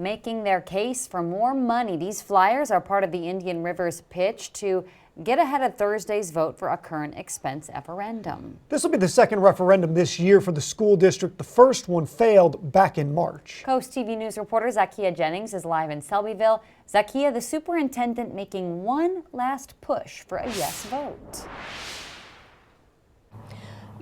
Making their case for more money. These flyers are part of the Indian River's pitch to get ahead of Thursday's vote for a current expense referendum. This will be the second referendum this year for the school district. The first one failed back in March. Coast TV News reporter Zakia Jennings is live in Selbyville. Zakia, the superintendent making one last push for a yes vote.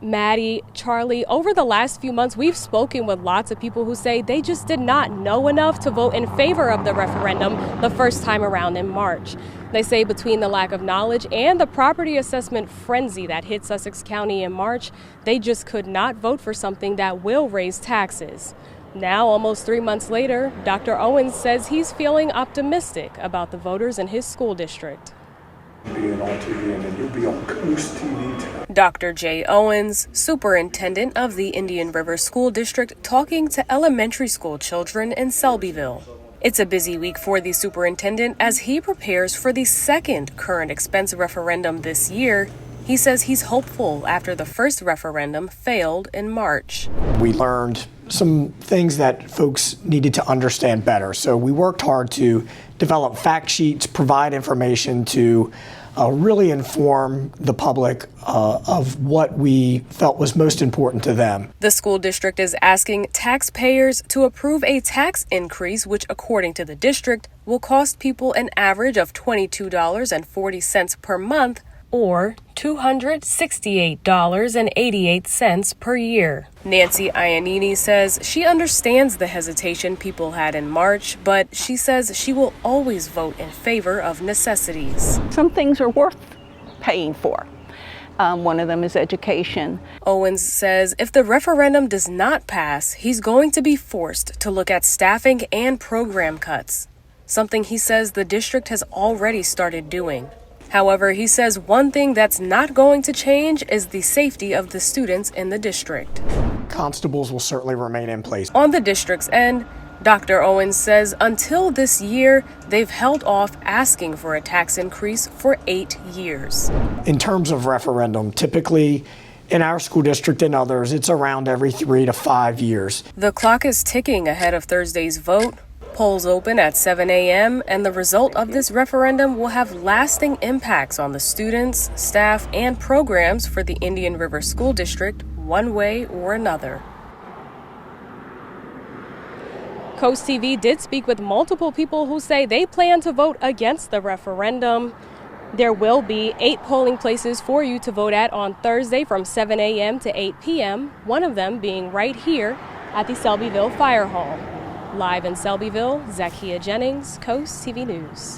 Maddie, Charlie, over the last few months, we've spoken with lots of people who say they just did not know enough to vote in favor of the referendum the first time around in March. They say between the lack of knowledge and the property assessment frenzy that hit Sussex County in March, they just could not vote for something that will raise taxes. Now, almost 3 months later, Dr. Owens says he's feeling optimistic about the voters in his school district. Being on TV, and then you'll be on Coast TV. Dr. J. Owens, superintendent of the Indian River School District, talking to elementary school children in Selbyville. It's a busy week for the superintendent as he prepares for the second current expense referendum this year. He says he's hopeful after the first referendum failed in March. We learned some things that folks needed to understand better. So we worked hard to develop fact sheets, provide information to really inform the public of what we felt was most important to them. The school district is asking taxpayers to approve a tax increase, which according to the district will cost people an average of $22.40 per month, or $268.88 per year. Nancy Iannini says she understands the hesitation people had in March, but she says she will always vote in favor of necessities. Some things are worth paying for. One of them is education. Owens says if the referendum does not pass, he's going to be forced to look at staffing and program cuts, something he says the district has already started doing. However, he says one thing that's not going to change is the safety of the students in the district. Constables will certainly remain in place. On the district's end, Dr. Owens says until this year, they've held off asking for a tax increase for 8 years. In terms of referendum, typically in our school district and others, it's around every 3 to 5 years. The clock is ticking ahead of Thursday's vote. Polls open at 7 a.m. and the result of this referendum will have lasting impacts on the students, staff, and programs for the Indian River School District one way or another. Coast TV did speak with multiple people who say they plan to vote against the referendum. There will be 8 polling places for you to vote at on Thursday from 7 a.m. to 8 p.m., one of them being right here at the Selbyville Fire Hall. Live in Selbyville, Zakia Jennings, Coast TV News.